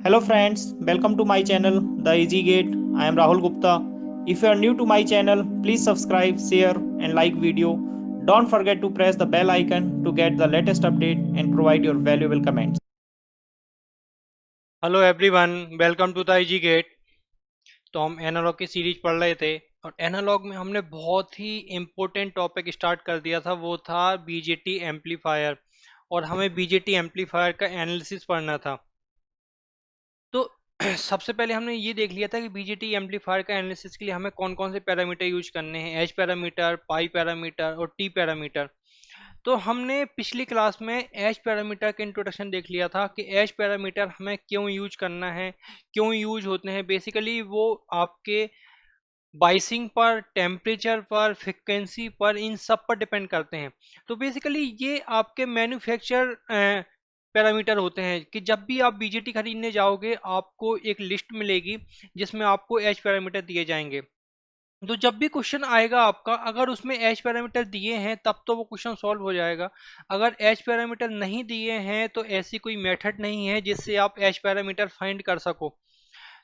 Hello friends, welcome to my channel The Easy Gate. I am Rahul Gupta. If you are new to my channel, please subscribe, share and like video. Don't forget to press the bell icon to get the latest update and provide your valuable comments. Hello everyone, welcome to the IG gate. तो हम analogue की series पढ़ रहे थे और analogue में हमने बहुत ही इम्पोर्टेंट टॉपिक स्टार्ट कर दिया था, वो था बीजेटी एम्पलीफायर। और हमें बीजेटी एम्पलीफायर का एनालिसिस पढ़ना था। तो सबसे पहले हमने ये देख लिया था कि बीजेटी एम्पलीफायर का एनालिसिस के लिए हमें कौन कौन से पैरामीटर यूज करने हैं, एच पैरामीटर, पाई पैरामीटर और टी पैरामीटर। तो हमने पिछली क्लास में एच पैरामीटर का इंट्रोडक्शन देख लिया था कि एच पैरामीटर हमें क्यों यूज करना है, क्यों यूज होते हैं। बेसिकली वो आपके बाइसिंग पर, टेम्परेचर पर, फ्रिक्वेंसी पर, इन सब पर डिपेंड करते हैं। तो बेसिकली ये आपके मैन्युफैक्चर पैरामीटर होते हैं कि जब भी आप बीजेटी खरीदने जाओगे आपको एक लिस्ट मिलेगी जिसमें आपको एच पैरामीटर दिए जाएंगे। तो जब भी क्वेश्चन आएगा आपका, अगर उसमें एच पैरामीटर दिए हैं तब तो वो क्वेश्चन सॉल्व हो जाएगा। अगर एच पैरामीटर नहीं दिए हैं तो ऐसी कोई मेथड नहीं है जिससे आप एच पैरामीटर फाइंड कर सको।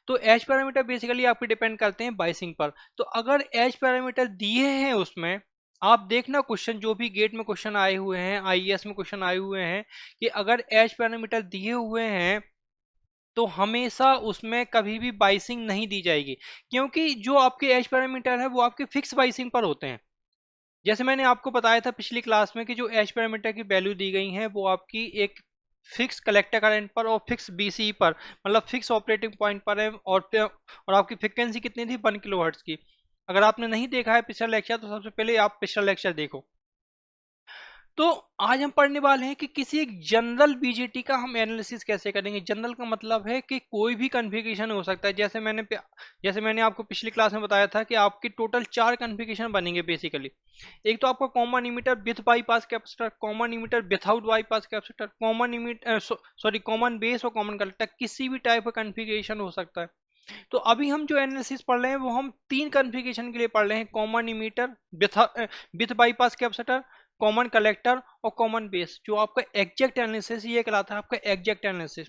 तो एच पैरामीटर बेसिकली आपके डिपेंड करते हैं बाइसिंग पर। तो अगर एच पैरामीटर दिए हैं उसमें, आप देखना क्वेश्चन जो भी गेट में क्वेश्चन आए हुए हैं, आईएएस में क्वेश्चन आए हुए हैं, कि अगर एच पैरामीटर दिए हुए हैं तो हमेशा उसमें कभी भी बाइसिंग नहीं दी जाएगी, क्योंकि जो आपके एच पैरामीटर है वो आपके फिक्स बाइसिंग पर होते हैं। जैसे मैंने आपको बताया था पिछली क्लास में कि जो एच पैरामीटर की वैल्यू दी गई है वो आपकी एक फिक्स कलेक्टर करंट पर और फिक्स बीसीई पर, मतलब फिक्स ऑपरेटिंग पॉइंट पर है। और आपकी फ्रिक्वेंसी कितनी थी, 1 किलोहर्ट्ज की। अगर आपने नहीं देखा है पिछला लेक्चर तो सबसे पहले आप पिछला लेक्चर देखो। तो आज हम पढ़ने वाले हैं कि किसी एक जनरल बीजेटी का हम एनालिसिस कैसे करेंगे। जनरल का मतलब है कि कोई भी कॉन्फ़िगरेशन हो सकता है। जैसे मैंने आपको पिछली क्लास में बताया था कि आपकी टोटल 4 कॉन्फ़िगरेशन बनेंगे बेसिकली। एक तो आपका common emitter with bypass capacitor, common emitter without bypass capacitor, common emitter sorry common base और कॉमन कलेक्टर, किसी भी टाइप का कॉन्फ़िगरेशन हो सकता है। तो अभी हम जो एनालिसिस पढ़ रहे हैं वो हम 3 कॉन्फ़िगरेशन के लिए पढ़ रहे हैं: common emitter with bypass capacitor, common collector और कॉमन बेस। जो आपका एग्जैक्ट एनालिसिस ये कहलाता है, आपका एग्जैक्ट एनालिसिस।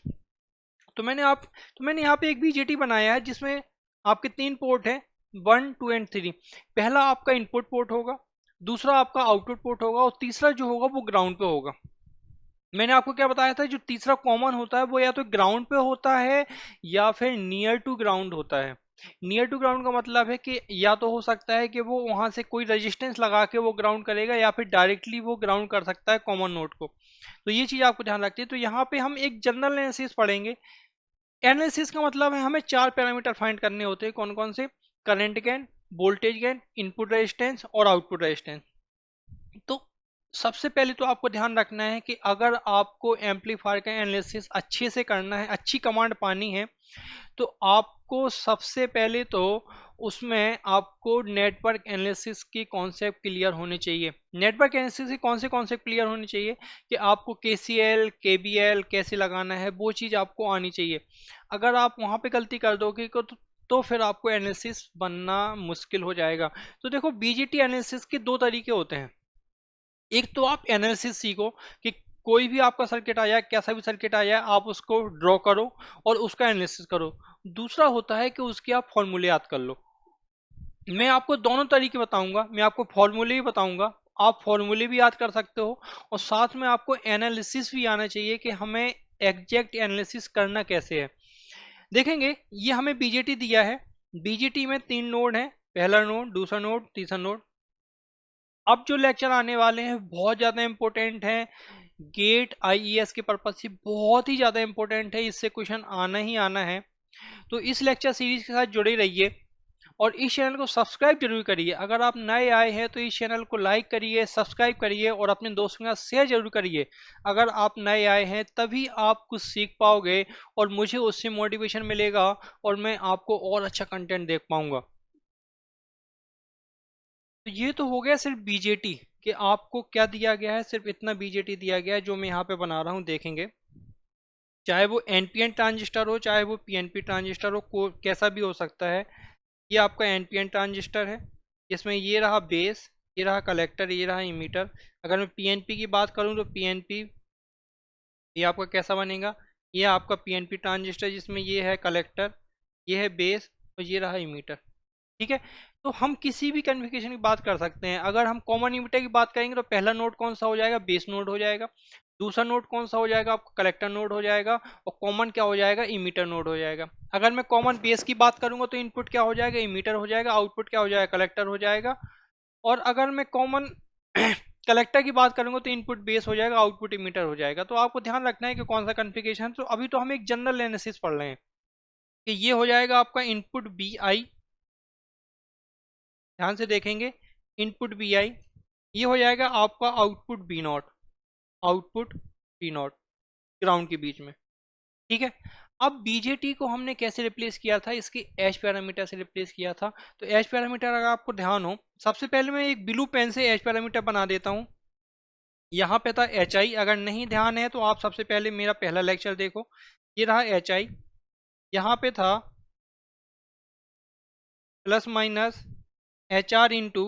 तो मैंने यहाँ पे एक बीजेटी बनाया है जिसमें आपके 3 पोर्ट हैं, 1 2 एंड 3। पहला आपका इनपुट पोर्ट होगा, दूसरा आपका आउटपुट पोर्ट होगा और तीसरा जो होगा वो ग्राउंड पे होगा। मैंने आपको क्या बताया था, जो तीसरा कॉमन होता है वो या तो ग्राउंड पे होता है या फिर नियर टू ग्राउंड होता है। नियर टू ग्राउंड का मतलब है कि या तो हो सकता है कि वो वहां से कोई रेजिस्टेंस लगा के वो ग्राउंड करेगा या फिर डायरेक्टली वो ग्राउंड कर सकता है कॉमन नोड को। तो ये चीज आपको ध्यान रखती है। तो यहाँ पे हम एक जनरल एनालिसिस पढ़ेंगे। एनालिसिस का मतलब है हमें 4 पैरामीटर फाइंड करने होते हैं। कौन कौन से? Current gain, voltage gain, input resistance और आउटपुट रेजिस्टेंस। तो सबसे पहले तो आपको ध्यान रखना है कि अगर आपको एम्पलीफायर का एनालिसिस अच्छे से करना है, अच्छी कमांड पानी है, तो आपको सबसे पहले तो उसमें आपको नेटवर्क एनालिसिस की कॉन्सेप्ट क्लियर होनी चाहिए। नेटवर्क एनालिसिस की कौन से कॉन्सेप्ट क्लियर होनी चाहिए कि आपको केसीएल केबीएल कैसे लगाना है, वो चीज़ आपको आनी चाहिए। अगर आप वहाँ पे गलती कर दोगे तो फिर आपको एनालिसिस बनना मुश्किल हो जाएगा। तो देखो, बीजीटी एनालिसिस के 2 तरीके होते हैं। एक तो आप एनालिसिस सीखो कि कोई भी आपका सर्किट आया, कैसा भी सर्किट आया, आप उसको ड्रॉ करो और उसका एनालिसिस करो। दूसरा होता है कि उसके आप फॉर्मूले याद कर लो। मैं आपको दोनों तरीके बताऊंगा। मैं आपको फॉर्मूले भी बताऊंगा, आप फॉर्मूले भी याद कर सकते हो, और साथ में आपको एनालिसिस भी आना चाहिए कि हमें एग्जैक्ट एनालिसिस करना कैसे है। देखेंगे, ये हमें बीजेटी दिया है। बीजेटी में 3 नोड है, पहला नोड, दूसरा नोड, तीसरा नोड। अब जो लेक्चर आने वाले हैं बहुत ज़्यादा इंपॉर्टेंट हैं। गेट आईईएस के पर्पज से बहुत ही ज़्यादा इंपॉर्टेंट है, इससे क्वेश्चन आना ही आना है। तो इस लेक्चर सीरीज के साथ जुड़े रहिए और इस चैनल को सब्सक्राइब जरूर करिए। अगर आप नए आए हैं तो इस चैनल को लाइक करिए, सब्सक्राइब करिए और अपने दोस्तों के साथ शेयर जरूर करिए। अगर आप नए आए हैं तभी आप कुछ सीख पाओगे और मुझे उससे मोटिवेशन मिलेगा और मैं आपको और अच्छा कंटेंट देख पाऊंगा। तो ये तो हो गया सिर्फ बीजेटी कि आपको क्या दिया गया है, सिर्फ इतना बीजेटी दिया गया है जो मैं यहाँ पे बना रहा हूँ, देखेंगे। चाहे वो एनपीएन ट्रांजिस्टर हो, चाहे वो पीएनपी ट्रांजिस्टर हो, कैसा भी हो सकता है। ये आपका एनपीएन ट्रांजिस्टर है, इसमें ये रहा बेस, ये रहा कलेक्टर, ये रहा इमीटर। अगर मैं पीएनपी की बात करूँ तो पीएनपी ये आपका कैसा बनेगा, ये आपका पीएनपी ट्रांजिस्टर जिसमें ये है कलेक्टर, ये है बेस और ये रहा इमीटर। ठीक है, तो हम किसी भी कन्फिगरेशन की बात कर सकते हैं। अगर हम कॉमन इमीटर की बात करेंगे तो पहला नोड कौन सा हो जाएगा, बेस नोड हो जाएगा। दूसरा नोड कौन सा हो जाएगा, आपका कलेक्टर नोड हो जाएगा। और कॉमन क्या हो जाएगा, इमीटर नोड हो जाएगा। अगर मैं कॉमन बेस की बात करूंगा तो इनपुट क्या हो जाएगा, इमीटर हो जाएगा। आउटपुट क्या हो जाएगा, कलेक्टर हो जाएगा। और अगर मैं कॉमन कलेक्टर की बात करूंगा तो इनपुट बेस हो जाएगा, आउटपुट इमीटर हो जाएगा। तो आपको ध्यान रखना है कि कौन सा कन्फिगरेशन। तो अभी तो हम एक जनरल एनालिसिस पढ़ रहे हैं कि ये हो जाएगा आपका इनपुट बी आई, ध्यान से देखेंगे, इनपुट बी आई। ये हो जाएगा आपका output B not, output B not ground के बीच में। ठीक है, अब बीजेटी को हमने कैसे रिप्लेस किया था, इसके एच पैरामीटर से रिप्लेस किया था। तो एच पैरामीटर अगर आपको ध्यान हो, सबसे पहले मैं एक ब्लू पेन से एच पैरामीटर बना देता हूं। यहाँ पे था एच आई, अगर नहीं ध्यान है तो आप सबसे पहले मेरा पहला लेक्चर देखो। ये रहा एच आई, यहाँ पे था plus minus H R into,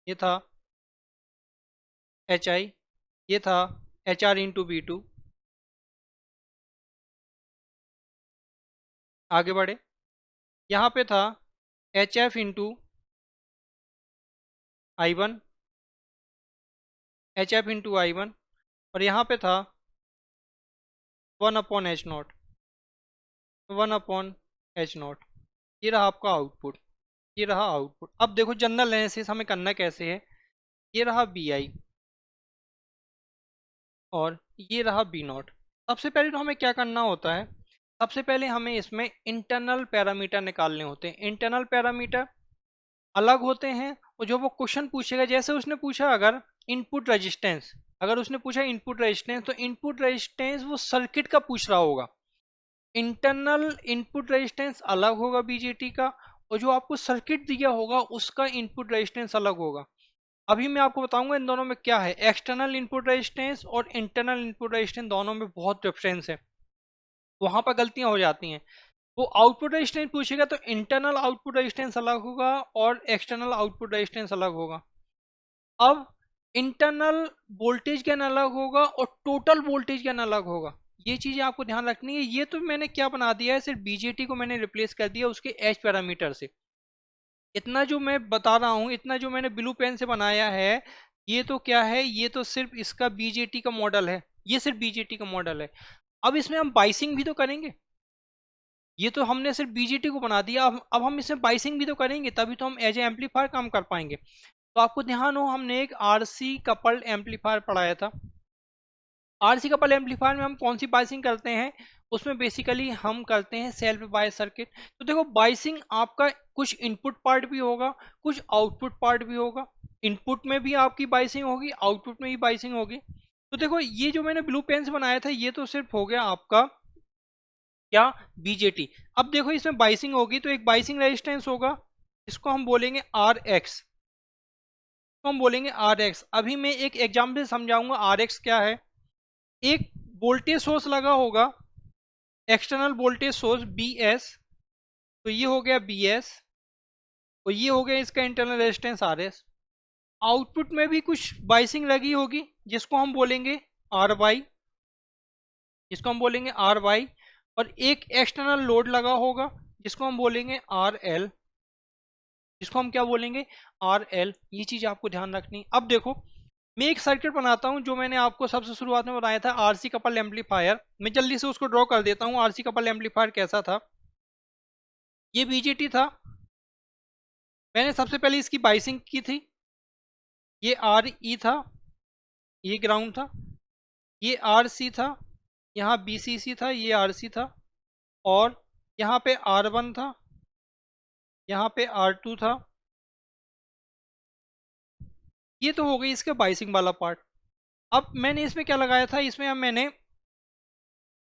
ये था एच आई, ये था H R into B two. आगे बढ़े, यहाँ पे था H F into I one, H F into I one. और यहाँ पे था 1 upon H not, 1 upon H not. ये रहा आपका आउटपुट, ये रहा आउटपुट। अब देखो जनरल एनालिसिस हमें करना कैसे है। ये रहा बी आई और ये रहा बी नॉट। सबसे पहले तो हमें क्या करना होता है, सबसे पहले हमें इसमें इंटरनल पैरामीटर निकालने होते हैं। इंटरनल पैरामीटर अलग होते हैं, और जो वो क्वेश्चन पूछेगा, जैसे उसने पूछा अगर इनपुट रेजिस्टेंस, अगर उसने पूछा इनपुट रेजिस्टेंस, तो इनपुट रेजिस्टेंस वो सर्किट का पूछ रहा होगा। इंटरनल इनपुट रेजिस्टेंस अलग होगा बीजेटी का, और जो आपको सर्किट दिया होगा उसका इनपुट रेजिस्टेंस अलग होगा। अभी मैं आपको बताऊंगा इन दोनों में क्या है। एक्सटर्नल इनपुट रेजिस्टेंस और इंटरनल इनपुट रेजिस्टेंस दोनों में बहुत डिफरेंस है, वहां पर गलतियां हो जाती हैं। वो आउटपुट रेजिस्टेंस पूछेगा तो इंटरनल आउटपुट रेजिस्टेंस अलग होगा और एक्सटर्नल आउटपुट रेजिस्टेंस अलग होगा। अब इंटरनल वोल्टेज गेन अलग होगा और टोटल वोल्टेज गेन अलग होगा। ये चीजें आपको ध्यान रखनी है। ये तो मैंने क्या बना दिया है, सिर्फ बीजेटी को मैंने रिप्लेस कर दिया उसके एच पैरामीटर से। इतना जो मैं बता रहा हूँ, इतना जो मैंने ब्लू पेन से बनाया है, ये तो क्या है, ये तो सिर्फ इसका बीजेटी का मॉडल है। ये सिर्फ बीजेटी का मॉडल है। अब इसमें हम बाइसिंग भी तो करेंगे। ये तो हमने सिर्फ बीजेटी को बना दिया, अब हम इसमें बाइसिंग भी तो करेंगे, तभी तो हम एज ए एम्पलीफायर काम कर पाएंगे। तो आपको ध्यान हो, हमने एक आरसी कपल्ड एम्पलीफायर पढ़ाया था। आरसी कपल एम्पलीफायर में हम कौन सी बाइसिंग करते हैं, उसमें बेसिकली हम करते हैं सेल्फ बायस सर्किट। तो देखो बाइसिंग आपका कुछ इनपुट पार्ट भी होगा, कुछ आउटपुट पार्ट भी होगा। इनपुट में भी आपकी बाइसिंग होगी, आउटपुट में भी बाइसिंग होगी। तो देखो ये जो मैंने ब्लू पेन से बनाया था, ये तो सिर्फ हो गया आपका क्या, बीजेटी। अब देखो इसमें बाइसिंग होगी तो एक बाइसिंग रेजिस्टेंस होगा, इसको हम बोलेंगे आर एक्स, तो हम बोलेंगे आर एक्स। अभी मैं एक एग्जाम्पल से समझाऊंगा आर एक्स क्या है। एक वोल्टेज सोर्स लगा होगा, external voltage source B S, तो ये हो गया बी एस, और ये हो गया इसका internal resistance R S. Output में भी कुछ बाइसिंग लगी होगी, जिसको हम बोलेंगे आर वाई, जिसको हम बोलेंगे आर वाई। और एक एक्सटर्नल लोड लगा होगा, जिसको हम बोलेंगे आर एल, जिसको हम क्या बोलेंगे, आर एल। ये चीज आपको ध्यान रखनी। अब देखो मैं एक सर्किट बनाता हूं, जो मैंने आपको सबसे शुरुआत में बताया था आरसी कपल एम्पलीफायर। मैं जल्दी से उसको ड्रॉ कर देता हूं, आरसी कपल एम्पलीफायर कैसा था। ये बीजेटी था, मैंने सबसे पहले इसकी बाइसिंग की थी। ये आर ई था, ये ग्राउंड था। ये आर सी था, यहाँ बी सी सी था, ये आर सी था। और यहाँ पे आर वन था, यहाँ पे आर टू था। ये तो हो गई इसका बाइसिंग वाला पार्ट। अब मैंने इसमें क्या लगाया था, इसमें अब मैंने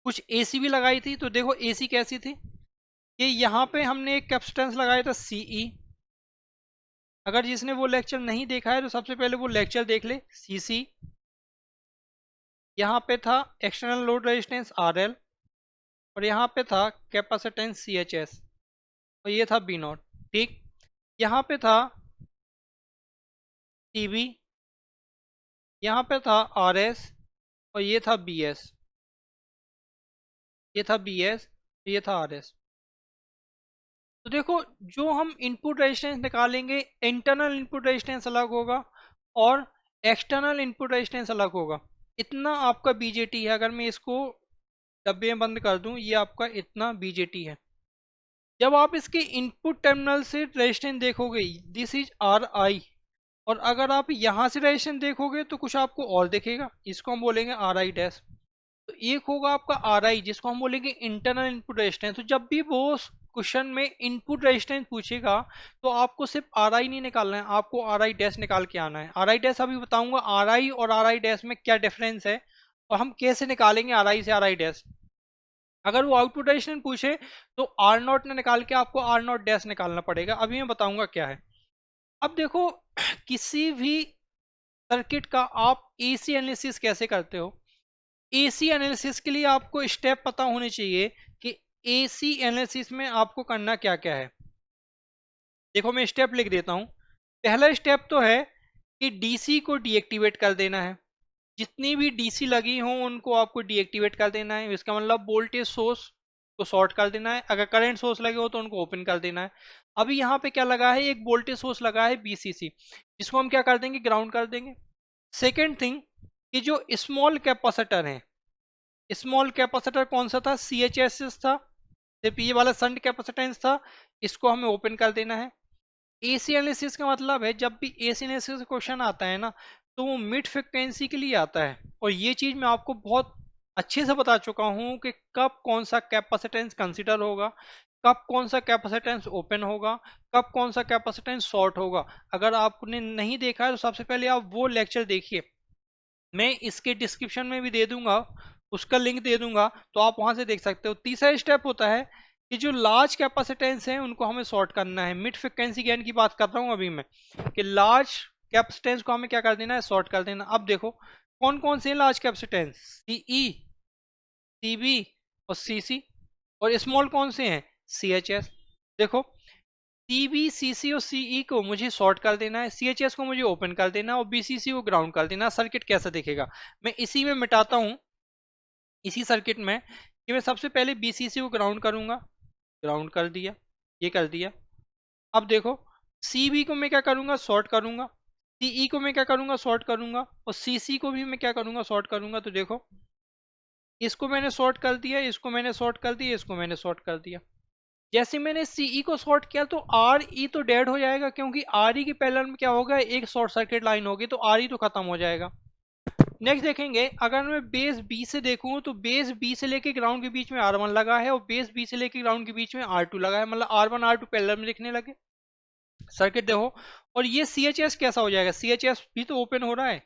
कुछ एसी भी लगाई थी। तो देखो एसी कैसी थी, कि यहाँ पे हमने एक कैपेसिटेंस लगाया था सीई। अगर जिसने वो लेक्चर नहीं देखा है तो सबसे पहले वो लेक्चर देख ले, सीसी। यहाँ पे था एक्सटर्नल लोड रेजिस्टेंस आरएल, और यहाँ पे था कैपेसिटेंस सीएचएस, और ये था बी नॉट। ठीक, यहाँ पे था टीबी, यहाँ पे था आरएस, और ये था बीएस। ये था बी एस, ये था आर एस। तो देखो, जो हम इनपुट रेजिस्टेंस निकालेंगे, इंटरनल इनपुट रेजिस्टेंस अलग होगा और एक्सटर्नल इनपुट रेजिस्टेंस अलग होगा। इतना आपका बीजेटी है। अगर मैं इसको डब्बे में बंद कर दूं, ये आपका इतना बीजेटी है। जब आप इसके इनपुट टर्मिनल से रेजिस्टेंस देखोगे, दिस इज आर आई, और अगर आप यहाँ से रेजिस्टेंस देखोगे तो कुछ आपको और दिखेगा, इसको हम बोलेंगे आर आई डैश। तो एक होगा आपका आर आई, जिसको हम बोलेंगे इंटरनल इनपुट रेजिस्टेंस। तो जब भी वो क्वेश्चन में इनपुट रेजिस्टेंस पूछेगा तो आपको सिर्फ आर आई नहीं निकालना है, आपको आर आई डैश निकाल के आना है। आर आई डैश अभी बताऊंगा आर आई और आर आई डैश में क्या डिफरेंस है और हम कैसे निकालेंगे आर आई से आर आई डैश। अगर वो आउटपुट रेजिस्टेंस पूछे तो आर नॉट ने निकाल के आपको आर नॉट डैश निकालना पड़ेगा। अभी मैं बताऊंगा क्या है। अब देखो, किसी भी सर्किट का आप एसी एनालिसिस कैसे करते हो। एसी एनालिसिस के लिए आपको स्टेप पता होने चाहिए कि एसी एनालिसिस में आपको करना क्या क्या है। देखो, मैं स्टेप लिख देता हूं। पहला स्टेप तो है कि डीसी को डीएक्टिवेट कर देना है। जितनी भी डीसी लगी हो उनको आपको डीएक्टिवेट कर देना है। इसका मतलब वोल्टेज सोर्स को शॉर्ट कर देना है, अगर करंट सोर्स लगे हो तो उनको ओपन कर देना है। अभी यहाँ पे क्या लगा है, एक वोल्टेज सोर्स लगा है बीसीसी, जिसको हम क्या कर देंगे, ग्राउंड कर देंगे। सेकेंड थिंग, कि जो स्मॉल कैपेसिटर है, स्मॉल कैपेसिटर कौन सा था, सी एच एस था, सिर्फ ये वाला शंट कैपेसिटेंस था, इसको हमें ओपन कर देना है। एसी एनालिसिस का मतलब है, जब भी एसी एनालिसिस क्वेश्चन आता है ना, तो वो मिड फ्रिक्वेंसी के लिए आता है। और ये चीज मैं आपको बहुत अच्छे से बता चुका हूँ कि कब कौन सा कैपेसिटेंस कंसिडर होगा, कब कौन सा कैपेसिटेंस ओपन होगा, कब कौन सा कैपेसिटेंस शॉर्ट होगा। अगर आपने नहीं देखा है तो सबसे पहले आप वो लेक्चर देखिए, मैं इसके डिस्क्रिप्शन में भी दे दूंगा, उसका लिंक दे दूंगा, तो आप वहां से देख सकते हो। तीसरा स्टेप होता है कि जो लार्ज कैपेसिटेंस है उनको हमें सॉर्ट करना है। मिड फ्रिक्वेंसी गेन की बात कर रहा हूं अभी मैं, कि लार्ज कैपेसिटेंस को हमें क्या कर देना है, सॉर्ट कर देना। अब देखो, कौन कौन से लार्ज कैपेसिटेंस, सीई, सीबी और सीसी। और स्मॉल कौन से हैं, सीएचएस। देखो, सीबी, सीसी और सीई को मुझे शॉर्ट कर देना है, सीएचएस को मुझे ओपन कर देना है और बीसीसी को ग्राउंड कर देना। सर्किट कैसा दिखेगा, मैं इसी में मिटाता हूं, इसी सर्किट में, कि मैं सबसे पहले बीसीसी को ग्राउंड करूंगा, ग्राउंड कर दिया, ये कर दिया। अब देखो, सीबी को मैं क्या करूंगा, शॉर्ट करूंगा, सीई को मैं क्या करूंगा, शॉर्ट करूंगा, और सीसी को भी मैं क्या करूंगा, शॉर्ट करूंगा। तो देखो, इसको मैंने शॉर्ट कर दिया, इसको मैंने शॉर्ट कर दिया, इसको मैंने शॉर्ट कर दिया। जैसे मैंने सीई को शॉर्ट किया तो आर ई तो डेड हो जाएगा, क्योंकि आर ई के पैरेलल में क्या होगा, एक शॉर्ट सर्किट लाइन होगी, तो आर ई तो खत्म हो जाएगा। नेक्स्ट देखेंगे, अगर मैं बेस बी से देखूं तो बेस बी से लेके ग्राउंड के बीच में आर वन लगा है और बेस बी से लेके ग्राउंड के बीच में आर टू लगा है, मतलब R one R two parallel में दिखने लगे। सर्किट देखो, और ये सी एच एस कैसा हो जाएगा, सी एच एस भी तो ओपन हो रहा है,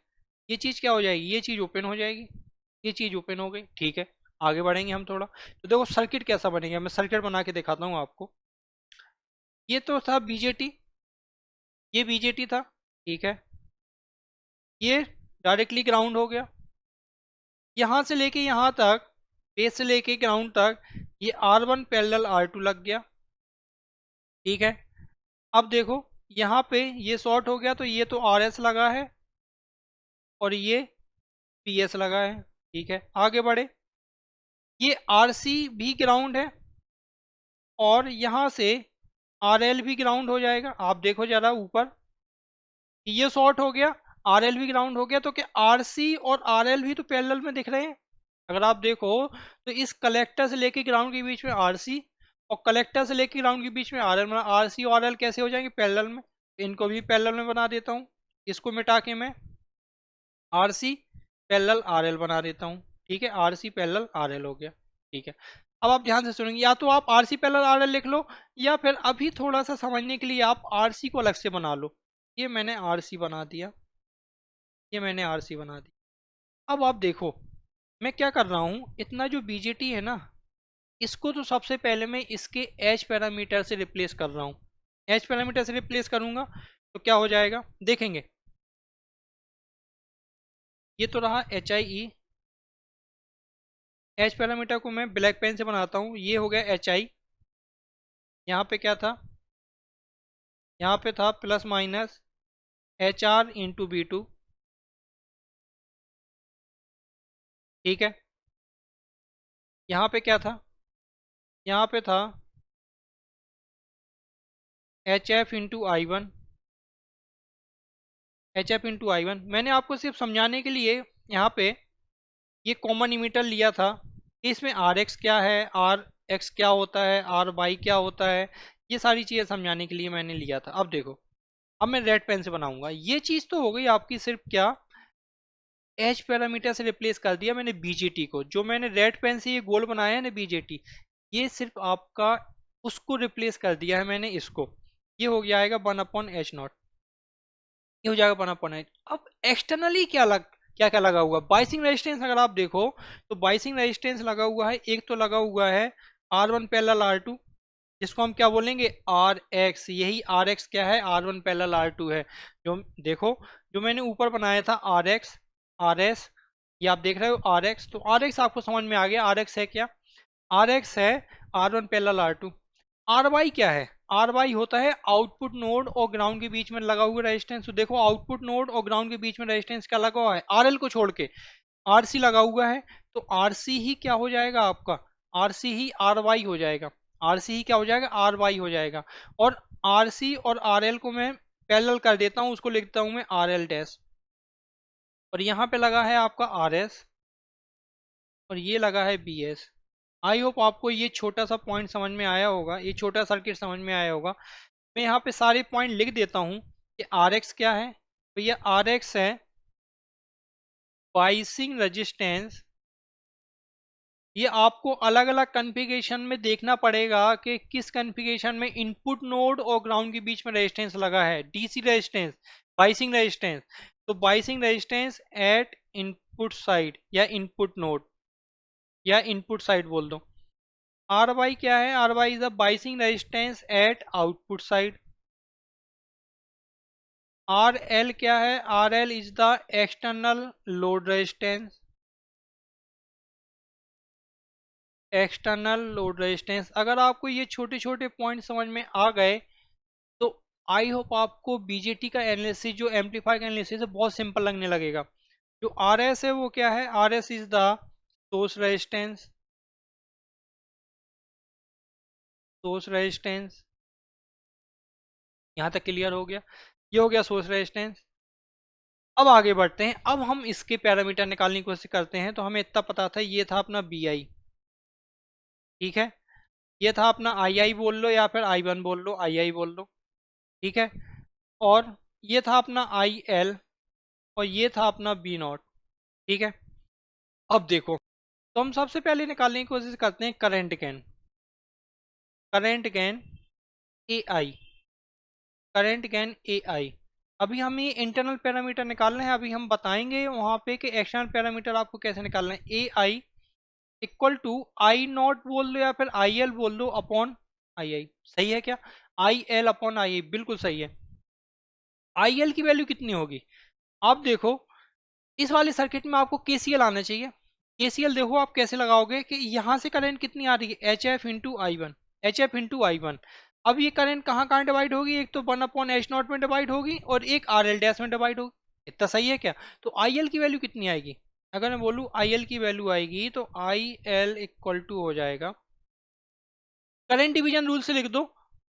ये चीज क्या हो जाएगी, ये चीज ओपन हो जाएगी, ये चीज ओपन हो गई। ठीक है, आगे बढ़ेंगे हम थोड़ा। तो देखो सर्किट कैसा बनेगा, मैं सर्किट बना के दिखाता हूँ आपको। ये तो था बीजेटी, ये बीजेटी था, ठीक है, ये डायरेक्टली ग्राउंड हो गया। यहां से लेके यहां तक, बेस से लेके ग्राउंड तक, ये R one parallel R two लग गया, ठीक है। अब देखो, यहाँ पे ये शॉर्ट हो गया, तो ये तो आर एस लगा है और ये पी एस लगा है, ठीक है। आगे बढ़े, ये आर सी भी ग्राउंड है और यहाँ से आर एल भी ग्राउंड हो जाएगा। आप देखो जरा ऊपर, ये शॉर्ट हो गया, आर एल भी ग्राउंड हो गया, तो क्या आर सी और आर एल भी तो पैरेलल में दिख रहे हैं। अगर आप देखो तो इस कलेक्टर से लेके ग्राउंड के बीच में आर सी और कलेक्टर से लेके ग्राउंड के बीच में आर एल, मतलब आर सी और आर एल कैसे हो जाएंगे, पैरेलल में। इनको भी पैरेलल में बना देता हूँ, इसको मिटा के मैं R C parallel R L बना देता हूँ, ठीक है। R C parallel R L हो गया, ठीक है। अब आप ध्यान से सुनेंगे, या तो आप R C parallel R L लिख लो, या फिर अभी थोड़ा सा समझने के लिए आप आर सी को अलग से बना लो। ये मैंने आर सी बना दिया, ये मैंने आर सी बना दी। अब आप देखो, मैं क्या कर रहा हूँ, इतना जो बीजेटी है ना, इसको तो सबसे पहले मैं इसके एच पैरामीटर से रिप्लेस कर रहा हूँ। एच पैरामीटर से रिप्लेस करूंगा तो क्या हो जाएगा, देखेंगे। ये तो रहा H I E, H parameter को मैं ब्लैक पेन से बनाता हूँ, ये हो गया एच आई। यहाँ पे क्या था, यहाँ पे था plus minus H R into B two, ठीक है। यहाँ पे क्या था, यहाँ पे था H F into I one, H F into I one. मैंने आपको सिर्फ समझाने के लिए यहाँ पे ये कॉमन इमीटर लिया था कि इसमें आर एक्स क्या है, आर एक्स क्या होता है, आर वाई क्या होता है, ये सारी चीज़ें समझाने के लिए मैंने लिया था। अब देखो, अब मैं रेड पेन से बनाऊंगा। ये चीज़ तो हो गई आपकी, सिर्फ क्या एच पैरामीटर से रिप्लेस कर दिया मैंने बीजेटी को। जो मैंने रेड पेन से ये गोल बनाया है ना बीजेटी, ये सिर्फ आपका उसको रिप्लेस कर दिया है मैंने इसको। ये हो जाएगा 1/H0, ये हो जाएगा 1/H। अब एक्सटर्नली क्या क्या लगा हुआ, बाइसिंग रेजिस्टेंस अगर आप देखो तो बाइसिंग रेजिस्टेंस लगा हुआ है, एक तो लगा हुआ है R1 पैरेलल R2, जिसको हम क्या बोलेंगे आर एक्स। यही आर एक्स क्या है, R1 पैरेलल R2 है। जो देखो, जो मैंने ऊपर बनाया था आर एक्स, आर एस, ये आप देख रहे हो आर एक्स, तो आर एक्स आपको समझ में आ गया आर एक्स है क्या, आर एक्स है R1 parallel R2। Are Y क्या है, आर वाई होता है आउटपुट नोड और ग्राउंड के बीच में लगा हुआ रेजिस्टेंस। तो देखो आउटपुट नोड और ग्राउंड के बीच में रेजिस्टेंस क्या लगा हुआ है, आरएल को छोड़ के आरसी लगा हुआ है। तो आरसी ही क्या हो जाएगा आपका, आरसी ही आर वाई हो जाएगा, आरसी ही क्या हो जाएगा, आर वाई हो जाएगा। और आरसी और आरएल को मैं पैरेलल कर देता हूँ, उसको लिखता हूँ मैं आर एल डैश। और यहाँ पे लगा है आपका आर एस, और ये लगा है बी एस। आई होप आपको ये छोटा सा पॉइंट समझ में आया होगा, ये छोटा सर्किट समझ में आया होगा। मैं यहाँ पे सारे पॉइंट लिख देता हूँ कि आर एक्स क्या है। तो ये आर एक्स है बाइसिंग रेजिस्टेंस। ये आपको अलग अलग कॉन्फ़िगरेशन में देखना पड़ेगा कि किस कॉन्फ़िगरेशन में इनपुट नोड और ग्राउंड के बीच में रेजिस्टेंस लगा है, डीसी रेजिस्टेंस, बाइसिंग रेजिस्टेंस। तो biasing resistance at input side या इनपुट नोड या इनपुट साइड बोल दो। आर वाई क्या है, R Y is the biasing resistance at output side. R L क्या है, R L is the external load resistance, external load resistance. अगर आपको ये छोटे छोटे पॉइंट समझ में आ गए तो आई होप आपको बीजेटी का एनालिसिस, जो एम्पलीफायर का एनालिसिस है, बहुत सिंपल लगने लगेगा। जो आर एस है वो क्या है, R S is the source resistance, source resistance. यहाँ तक क्लियर हो गया, ये हो गया सोर्स रेजिस्टेंस। अब आगे बढ़ते हैं, अब हम इसके पैरामीटर निकालने की कोशिश करते हैं। तो हमें इतना पता था, ये था अपना बी आई, ठीक है, ये था अपना आई आई बोल लो या फिर आई वन बोल लो, आई आई बोल लो, ठीक है। और ये था अपना आई एल, और ये था अपना बी नॉट, ठीक है। अब देखो, तो हम सबसे पहले निकालने की कोशिश करते हैं current can, current can A I, current can A I. अभी हम ये इंटरनल पैरामीटर निकालना है, अभी हम बताएंगे वहां पे कि एक्सटर्नल पैरामीटर आपको कैसे निकालना है। A I equal to I not बोल दो या फिर आई एल बोल दो अपॉन आई आई, सही है क्या, आई एल अपॉन आई आई, बिल्कुल सही है। आई एल की वैल्यू कितनी होगी, आप देखो इस वाले सर्किट में आपको केसीएल आना चाहिए। केसीएल देखो आप कैसे लगाओगे कि यहाँ से करंट कितनी आ रही है, H F into I one, H F into I one. अब ये करंट कहाँ कहाँ डिवाइड होगी, एक तो 1/H0 में डिवाइड होगी और एक आर एल डैश में डिवाइड होगी। इतना सही है क्या। तो आई एल की वैल्यू कितनी आएगी, अगर मैं बोलूँ आई एल की वैल्यू आएगी तो आई एल इक्वल टू हो जाएगा, करंट डिवीजन रूल से लिख दो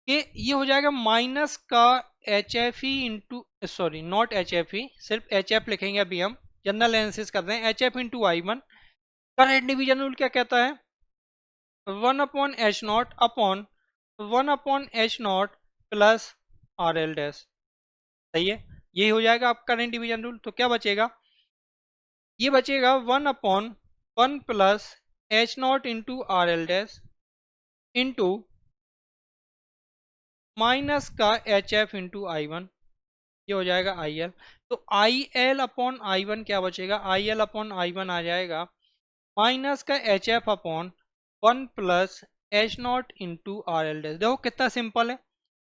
कि ये हो जाएगा माइनस का H F E into, sorry not H F E, सिर्फ एच एफ लिखेंगे अभी हम, जनरल एनालिसिस कर रहे हैं, H F into I one. Current division rule क्या कहता है, 1/H0 upon 1/H0 plus are L dash, सही है। यही हो जाएगा आपका करंट डिवीजन रूल। तो क्या बचेगा, ये बचेगा 1/1 plus H naught into R L dash into minus का H F into I one, ये हो जाएगा आई एल। तो I L upon I one क्या बचेगा, I L upon I one आ जाएगा माइनस का H F upon 1 plus H naught into R L dash. देखो कितना सिंपल है।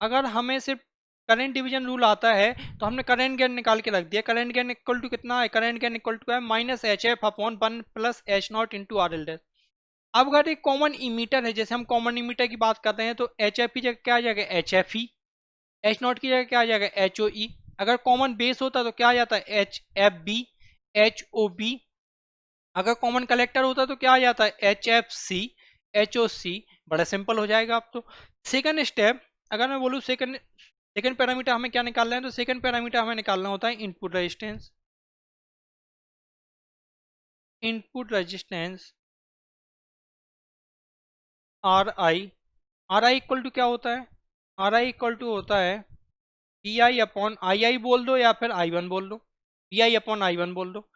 अगर हमें सिर्फ करंट डिवीजन रूल आता है तो हमने करंट गेन निकाल के रख दिया, करंट गेन इक्वल टू कितना है, करंट गेन इक्वल टू है minus H F upon 1 plus H0 into R L dash. अब अगर एक कॉमन इमीटर है, जैसे हम कॉमन इमीटर की बात करते हैं, तो एच एफ की जगह क्या आ जाएगा, H F E, H not की जगह क्या आ जाएगा, एच ओ ई। अगर कॉमन बेस होता तो क्या आ जाता है, H F B, H O B, अगर कॉमन कलेक्टर होता तो क्या आ जाता है, H F C, H O C, बड़ा सिंपल हो जाएगा आप तो। सेकंड स्टेप, अगर मैं बोलूँ सेकंड पैरामीटर हमें क्या निकालना है, तो सेकंड पैरामीटर हमें निकालना होता है input resistance. Input resistance R I, R I equal to क्या होता है, आर आई इक्वल टू होता है पी आई अपॉन आई आई बोल दो या फिर आई वन बोल दो, P I upon I one बोल दो।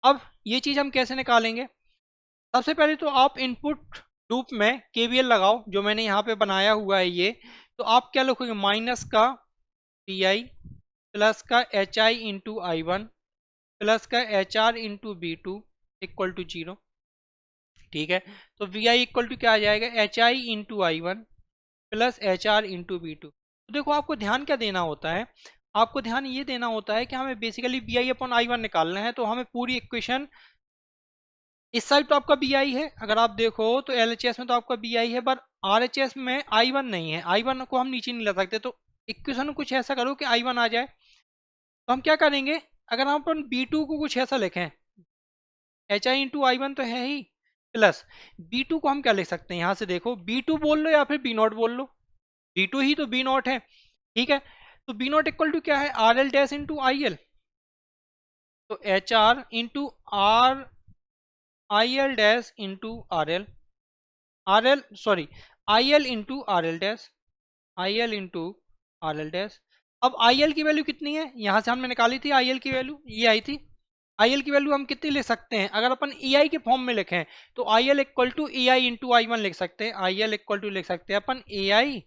अब ये चीज हम कैसे निकालेंगे, सबसे पहले तो आप इनपुट लूप में केवीएल लगाओ, जो मैंने यहाँ पे बनाया हुआ है ये। तो आप क्या लिखोगे, माइनस का पी आई प्लस का H I into I one plus का H R into B two equal to zero. ठीक है, तो वी आई इक्वल टू क्या आ जाएगा, H I into I one plus H R into B two. तो देखो आपको ध्यान क्या देना होता है, आपको ध्यान ये देना होता है कि हमें basically V I upon I one निकालना है। तो हमें पूरी इक्वेशन, इस साइड तो आपका बी आई है, अगर आप देखो तो एल एच एस में तो आपका बी आई है, पर आर एच एस में आई वन नहीं है, आई वन को हम नीचे नहीं ला सकते। तो इक्वेशन कुछ ऐसा करो कि आई वन आ जाए। तो हम क्या करेंगे, अगर हम अपन बी टू को कुछ ऐसा लिखें, H I into I one तो है ही, प्लस बी टू को हम क्या लिख सकते हैं, यहाँ से देखो बी टू बोल लो या फिर बी नॉट बोल लो, बी टू ही तो बी नॉट है। ठीक है, तो बी नॉट इक्वल टू क्या है, R L dash into I L. तो H R into R I L dash into R L, R L sorry I L into R L dash, I L into R L dash. अब I L की value कितनी है, यहाँ से हमने निकाली थी आई एल की वैल्यू, ये आई थी। आई एल की वैल्यू हम कितनी लिख सकते हैं, अगर अपन ई आई के फॉर्म में लिखें तो I L equal to A I into I one लिख सकते हैं, आई एल इक्वल टू लिख सकते हैं अपन ए आई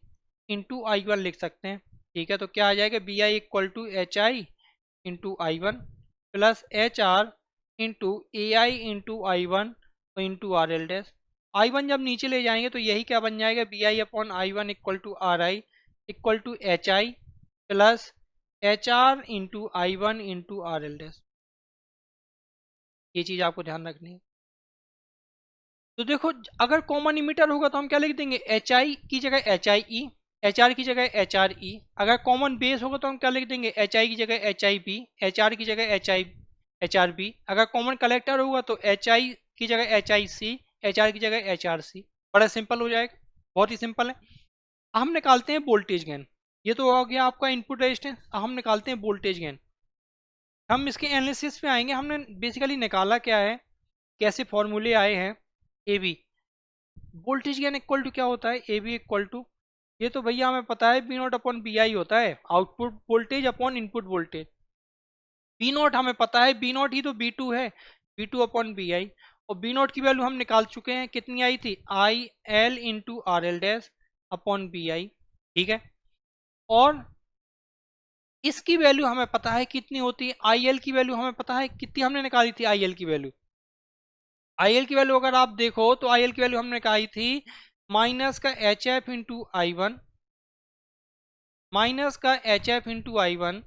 इंटू आई वन लिख सकते हैं। ठीक है, तो क्या आ जाएगा, V I equal to H I into I one plus H R into A I into I one into R L dash. I one जब नीचे ले जाएंगे तो यही क्या बन जाएगा, V I upon I one equal to R I equal to H I plus H R into I one into R L dash. ये चीज आपको ध्यान रखनी है। तो देखो अगर कॉमन इमीटर होगा तो हम क्या लिख देंगे, एच आई की जगह H I E, H R की जगह एच आर ई। अगर कॉमन बेस होगा तो हम क्या लिख देंगे, एच आई की जगह H I B, H R की जगह एच आर बी। अगर कॉमन कलेक्टर होगा तो एच आई की जगह H I C, H R की जगह एच आर सी। बड़ा सिंपल हो जाएगा, बहुत ही सिंपल है। हम निकालते हैं वोल्टेज गेन, ये तो हो गया आपका इनपुट रेजिस्टेंस। हम निकालते हैं वोल्टेज गेन, हम इसके एनालिसिस पे आएंगे। हमने बेसिकली निकाला क्या है, कैसे फॉर्मूले आए हैं। A V voltage gain equal to क्या होता है, ए बी इक्वल टू, ये तो भैया हमें पता है, B naught upon B I होता है, output voltage upon input voltage. V naught हमें पता है, बी नॉट ही तो बी टू है, V two upon B I. और बी नॉट की वैल्यू हम निकाल चुके हैं, कितनी आई थी, I L into R L dash upon B I. ठीक है, और इसकी वैल्यू हमें पता है कितनी होती है, आई एल की वैल्यू हमें पता है कितनी, हमने निकाली थी आई एल की वैल्यू। आई एल की वैल्यू अगर आप देखो तो आई एल की वैल्यू हमने निकाली थी माइनस का H F into I one, minus का H F into I one.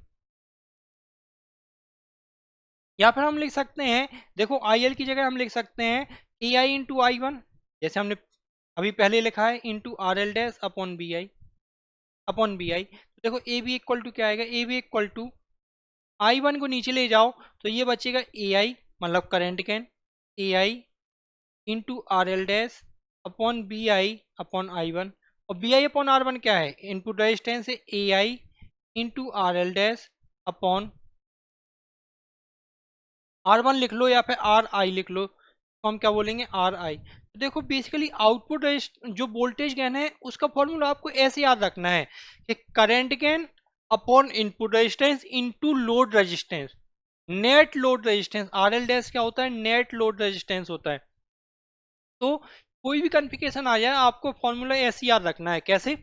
या फिर हम लिख सकते हैं, देखो आई एल की जगह हम लिख सकते हैं ए आई इंटू आई वन, जैसे हमने अभी पहले लिखा है, into R L dash upon B I, upon B I. तो देखो ए बी इक्वल टू क्या आएगा, A V equal to I one को नीचे ले जाओ तो ये बचेगा ए आई, मतलब current can, A I into R L dash upon B I upon I one. और B I upon R one क्या है, इनपुट रेजिस्टेंस है, A I into R L dash upon R one लिख लो या फिर are आई लिख लो, तो हम क्या बोलेंगे, आर आई। तो देखो बेसिकली आउटपुट जो वोल्टेज गेन है उसका फॉर्मूला आपको ऐसे याद रखना है कि current gain upon input resistance into load resistance, net load resistance. Are L dash क्या होता है, नेट लोड रेजिस्टेंस होता है। तो कोई भी कॉन्फ़िगरेशन आ जाए आपको फॉर्मूला ऐसे याद रखना है, कैसे,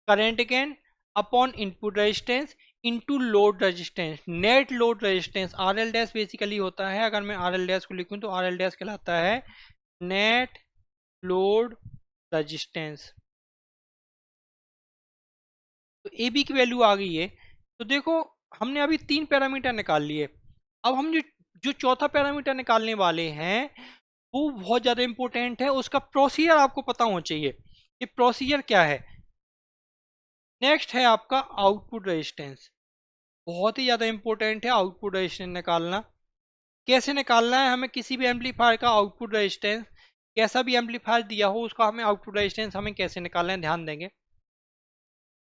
current gain upon input resistance into load resistance, net load resistance. Are L dash basically होता है, अगर मैं आर एल डैश को लिखूं तो आर एल डैश कहलाता है नेट लोड रेजिस्टेंस। तो ए बी की वैल्यू आ गई है। तो देखो हमने अभी 3 पैरामीटर निकाल लिए, अब हम जो जो चौथा पैरामीटर निकालने वाले हैं वो बहुत ज़्यादा इंपॉर्टेंट है, उसका प्रोसीजर आपको पता होना चाहिए कि प्रोसीजर क्या है। नेक्स्ट है आपका आउटपुट रेजिस्टेंस, बहुत ही ज़्यादा इंपॉर्टेंट है आउटपुट रेजिस्टेंस निकालना। कैसे निकालना है हमें किसी भी एम्पलीफायर का आउटपुट रेजिस्टेंस, कैसा भी एम्पलीफायर दिया हो उसका हमें आउटपुट रेजिस्टेंस हमें कैसे निकालना है, ध्यान देंगे।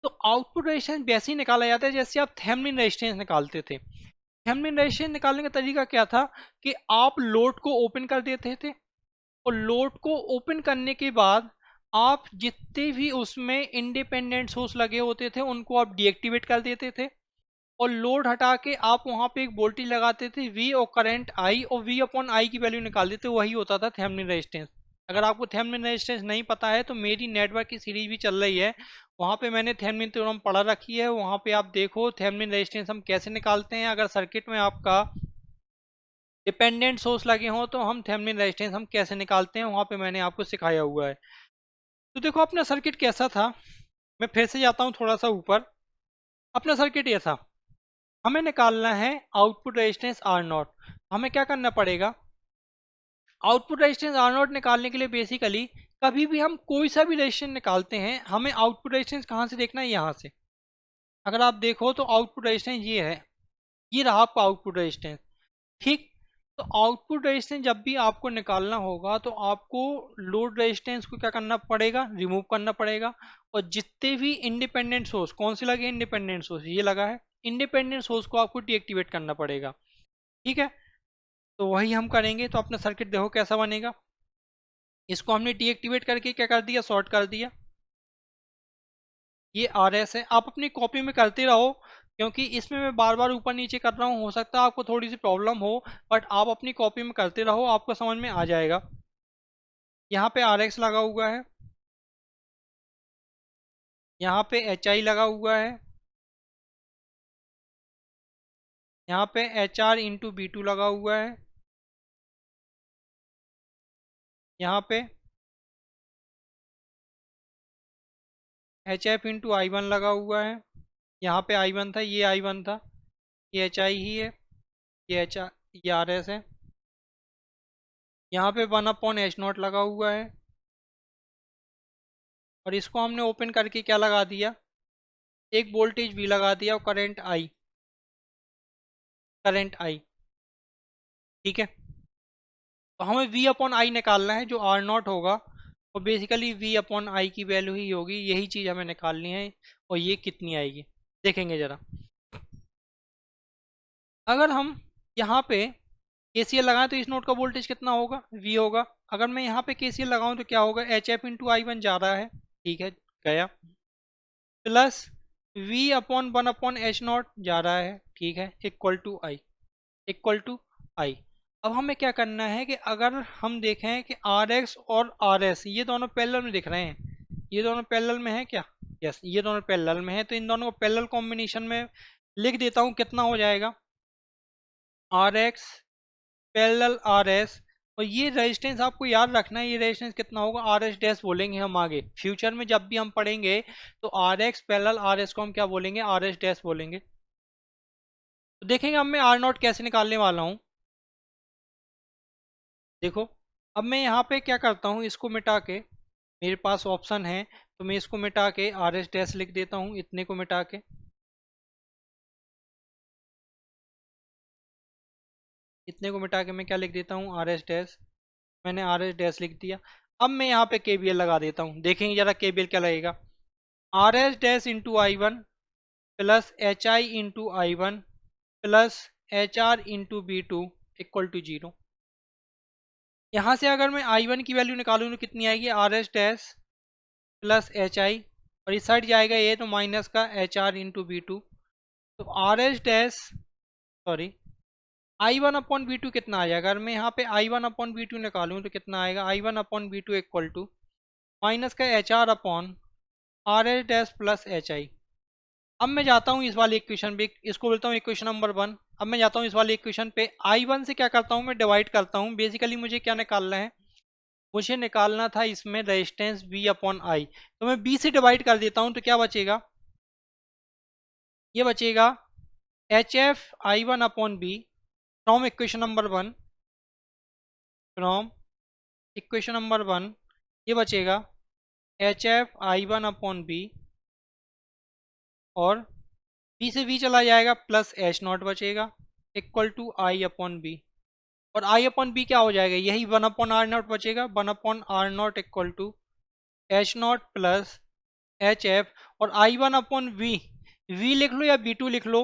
तो आउटपुट रेजिस्टेंस वैसे ही निकाला जाता है जैसे आप थेवेनिन रेजिस्टेंस निकालते थे। थेवेनिन रेजिस्टेंस निकालने का तरीका क्या था कि आप लोड को ओपन कर देते थे, और लोड को ओपन करने के बाद आप जितने भी उसमें इंडिपेंडेंट सोर्स लगे होते थे उनको आप डीएक्टिवेट कर देते थे, और लोड हटा के आप वहां पे एक वोल्टेज लगाते थे वी और करंट आई, और वी अपॉन आई की वैल्यू निकाल देते, वही होता था थेवेनिन रेजिस्टेंस। अगर आपको थेवेनिन रेजिस्टेंस नहीं पता है तो मेरी नेटवर्क की सीरीज भी चल रही है, वहां पे मैंने थेवेनिन थ्योरम पढ़ा रखी है, वहां पे आप देखो थेवेनिन रेजिस्टेंस हम कैसे निकालते हैं। अगर सर्किट में आपका डिपेंडेंट सोर्स लगे हों तो हम थेवेनिन रेजिस्टेंस हम कैसे निकालते हैं, वहां पे मैंने आपको सिखाया हुआ है। तो देखो अपना सर्किट कैसा था, मैं फिर से जाता हूँ थोड़ा सा ऊपर। अपना सर्किट ये था, हमें निकालना है आउटपुट रेजिस्टेंस आर नॉट। हमें क्या करना पड़ेगा, आउटपुट रेजिस्टेंस आर नॉट निकालने के लिए बेसिकली कभी भी हम कोई सा भी रेजिस्टेंस निकालते हैं हमें आउटपुट रेजिस्टेंस कहाँ से देखना है, यहाँ से। अगर आप देखो तो आउटपुट रेजिस्टेंस ये है, ये रहा आपका आउटपुट रेजिस्टेंस, ठीक। तो आउटपुट रेजिस्टेंस जब भी आपको निकालना होगा तो आपको लोड रेजिस्टेंस को क्या करना पड़ेगा, रिमूव करना पड़ेगा, और जितने भी इंडिपेंडेंट सोर्स, कौन से लगे इंडिपेंडेंट सोर्स, ये लगा है, इंडिपेंडेंट सोर्स को आपको डीएक्टिवेट करना पड़ेगा, ठीक है। तो वही हम करेंगे। तो अपना सर्किट देखो कैसा बनेगा, इसको हमने डीएक्टिवेट करके क्या कर दिया, शॉर्ट कर दिया। ये आर एस है, आप अपनी कॉपी में करते रहो, क्योंकि इसमें मैं बार बार ऊपर नीचे कर रहा हूँ, हो सकता है आपको थोड़ी सी प्रॉब्लम हो, बट आप अपनी कॉपी में करते रहो, आपको समझ में आ जाएगा। यहाँ पे आर एक्स लगा हुआ है, यहाँ पे एच आई लगा हुआ है, यहाँ पे H R into B two लगा हुआ है, यहाँ पे H F into I one लगा हुआ है, यहाँ पे आई वन था, ये आई वन था, ये एच आई ही है, ये एच आर, ये आर एस है, यहाँ पे वन अपॉन एच नॉट लगा हुआ है, और इसको हमने ओपन करके क्या लगा दिया, एक वोल्टेज वी लगा दिया और करंट आई, करंट आई, ठीक है। तो हमें वी अपॉन आई निकालना है जो आर नॉट होगा, और बेसिकली वी अपॉन आई की वैल्यू ही होगी, यही चीज़ हमें निकालनी है, और ये कितनी आएगी देखेंगे ज़रा। अगर हम यहाँ पे केसीएल लगाएं तो इस नोड का वोल्टेज कितना होगा, वी होगा। अगर मैं यहाँ पे केसीएल लगाऊं तो क्या होगा, H F into I one जा रहा है, ठीक है, गया, plus V upon one upon H naught जा रहा है, ठीक है, equal to I, equal to I. अब हमें क्या करना है कि अगर हम देखें कि आर एक्स और आर एस ये दोनों पैरेलल में दिख रहे हैं, ये दोनों पैरेलल में है क्या, यस ये दोनों पैरेलल में है, तो इन दोनों को पैरेलल कॉम्बिनेशन में लिख देता हूँ, कितना हो जाएगा, R X parallel R S. और ये रेजिस्टेंस आपको याद रखना है, ये रेजिस्टेंस कितना होगा, आर एस डैश बोलेंगे हम आगे फ्यूचर में जब भी हम पढ़ेंगे, तो R X parallel R S को हम क्या बोलेंगे, आर एस डैश बोलेंगे। तो देखेंगे अब मैं आर नॉट कैसे निकालने वाला हूँ। देखो अब मैं यहाँ पे क्या करता हूँ, इसको मिटा के, मेरे पास ऑप्शन है तो मैं इसको मिटा के आर एस डैश लिख देता हूँ, इतने को मिटा के, इतने को मिटा के मैं क्या लिख देता हूँ, आर एस डैश, मैंने आर एस डैश लिख दिया। अब मैं यहाँ पे केबीएल लगा देता हूँ, देखेंगे जरा केबीएल क्या लगेगा, R S dash into I one plus H I into I one plus H R into B two equal to zero. यहाँ से अगर मैं आई वन की वैल्यू निकालूँ तो कितनी आएगी, R S dash plus H I, और इस साइड जाएगा ये तो माइनस का H R into B two. तो R S dash, sorry, I one upon B two कितना आ जाएगा, अगर मैं यहाँ पे I one upon B two निकालूँ तो कितना आएगा, I one upon B two equal to minus का H R upon R S dash plus H I. अब मैं जाता हूँ इस वाले इक्वेशन पे, इसको बोलता हूँ इक्वेशन नंबर वन। अब मैं जाता हूँ इस वाले इक्वेशन पे, आई वन से क्या करता हूँ मैं डिवाइड करता हूँ, बेसिकली मुझे क्या निकालना है, मुझे निकालना था इसमें रेजिस्टेंस बी अपॉन आई, तो मैं बी से डिवाइड कर देता हूँ तो क्या बचेगा, ये बचेगा H F I one upon V from equation number one, from equation number one, ये बचेगा H F I one upon V, और बी से बी चला जाएगा प्लस एच नॉट बचेगा equal to I upon V. और आई अपॉन बी क्या हो जाएगा, यही 1/r0 बचेगा, 1/r0 equal to H0 plus HF। और I1/V, V लिख लो या B2 लिख लो,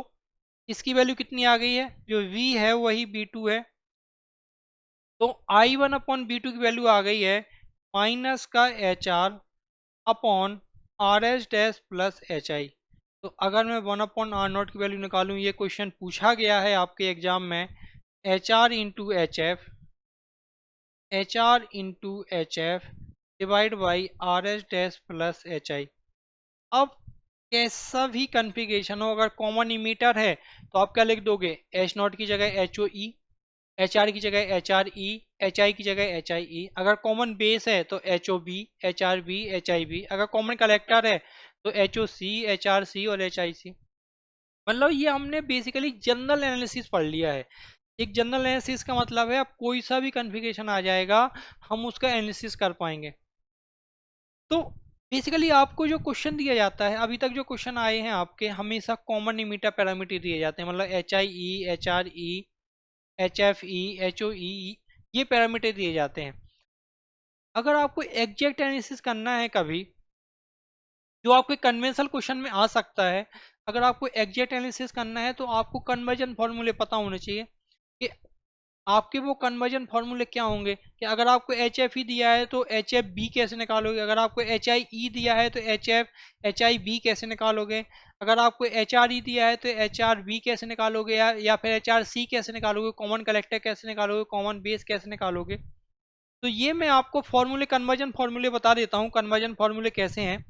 इसकी वैल्यू कितनी आ गई है, जो V है वही B2 है। तो I1/B2 की वैल्यू आ गई है माइनस का HR upon RH dash plus HI। तो अगर मैं 1/R0 की वैल्यू निकालूं, ये क्वेश्चन पूछा गया है आपके एग्जाम में, HR into H F divide by RH dash plus HI। अब कैसा भी कन्फिग्रेशन हो, अगर कॉमन इमीटर है तो आप क्या लिख दोगे, H0 की जगह HOE, HR की जगह HRE, HI की जगह HIE। अगर कॉमन बेस है तो HOB, HRB, HIB। अगर कॉमन कलेक्टर है तो HOC, HRC और HIC। मतलब ये हमने बेसिकली जनरल एनालिसिस पढ़ लिया है। एक जनरल एनालिसिस का मतलब है अब कोई सा भी कन्फिग्रेशन आ जाएगा, हम उसका एनालिसिस कर पाएंगे। तो बेसिकली आपको जो क्वेश्चन दिया जाता है, अभी तक जो क्वेश्चन आए हैं आपके, हमेशा कॉमन इमीटर पैरामीटर दिए जाते हैं, मतलब HIE, HRE, HFE, HOE, ये पैरामीटर दिए जाते हैं। अगर आपको एग्जैक्ट एनालिसिस करना है कभी, जो आपके कन्वेंशनल क्वेश्चन में आ सकता है, अगर आपको एग्जैक्ट एनालिसिस करना है तो आपको कन्वर्जन फॉर्मूले पता होने चाहिए कि आपके वो कन्वर्जन फॉर्मूले क्या होंगे। कि अगर आपको एच एफ ई दिया है तो एच एफ बी कैसे निकालोगे, अगर आपको एच आई ई दिया है तो एच आई बी कैसे निकालोगे, अगर आपको एच आर ई दिया है तो एच आर बी कैसे निकालोगे, या फिर एच आर सी कैसे निकालोगे, कॉमन कलेक्टर कैसे निकालोगे, कॉमन बेस कैसे निकालोगे। तो ये मैं आपको फॉर्मूले, कन्वर्जन फॉर्मूले बता देता हूँ, कन्वर्जन फॉर्मूले कैसे हैं।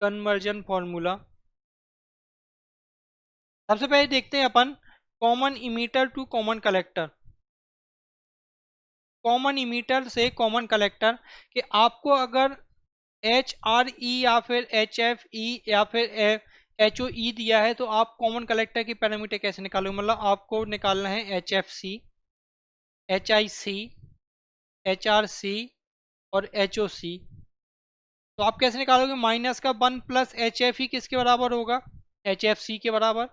कन्वर्जन फॉर्मूला सबसे पहले देखते हैं अपन, common emitter to common collector. Common emitter से कॉमन कलेक्टर, कि आपको अगर एच आर ई या फिर एच एफ ई या फिर एच ओ ई दिया है तो आप कॉमन कलेक्टर की पैरामीटर कैसे निकालोगे। मतलब आपको निकालना है H F C, H I C, H R C और एच ओ सी। तो आप कैसे निकालोगे, माइनस का 1 प्लस एच एफ ई किसके बराबर होगा, एच एफ सी के बराबर।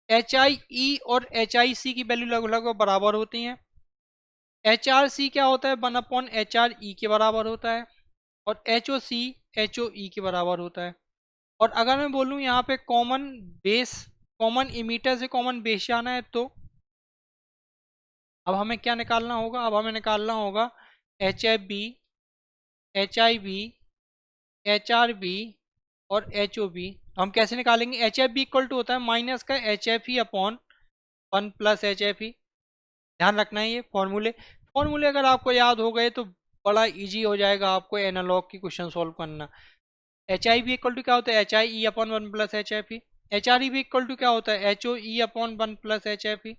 एच आई ई और एच आई सी की वैल्यू लगभग लगभग बराबर होती हैं। एच आर सी क्या होता है, 1/HR E के बराबर होता है। और एच ओ सी HOE के बराबर होता है। और अगर मैं बोलूँ यहाँ पे कॉमन बेस, कॉमन इमीटर से कॉमन बेस जाना है, तो अब हमें क्या निकालना होगा, अब हमें निकालना होगा HFB, HIB, HRB और HOB। हम कैसे निकालेंगे, HFB इक्वल टू होता है माइनस का HFE अपॉन 1 प्लस HFE। ध्यान रखना है ये फॉर्मूले, फॉर्मूले अगर आपको याद हो गए तो बड़ा इजी हो जाएगा आपको एनालॉग की क्वेश्चन सॉल्व करना। H I B equal to क्या होता है, H I E upon 1 plus HFE। H R E B equal to क्या होता है, HOE अपॉन 1 प्लस HFE।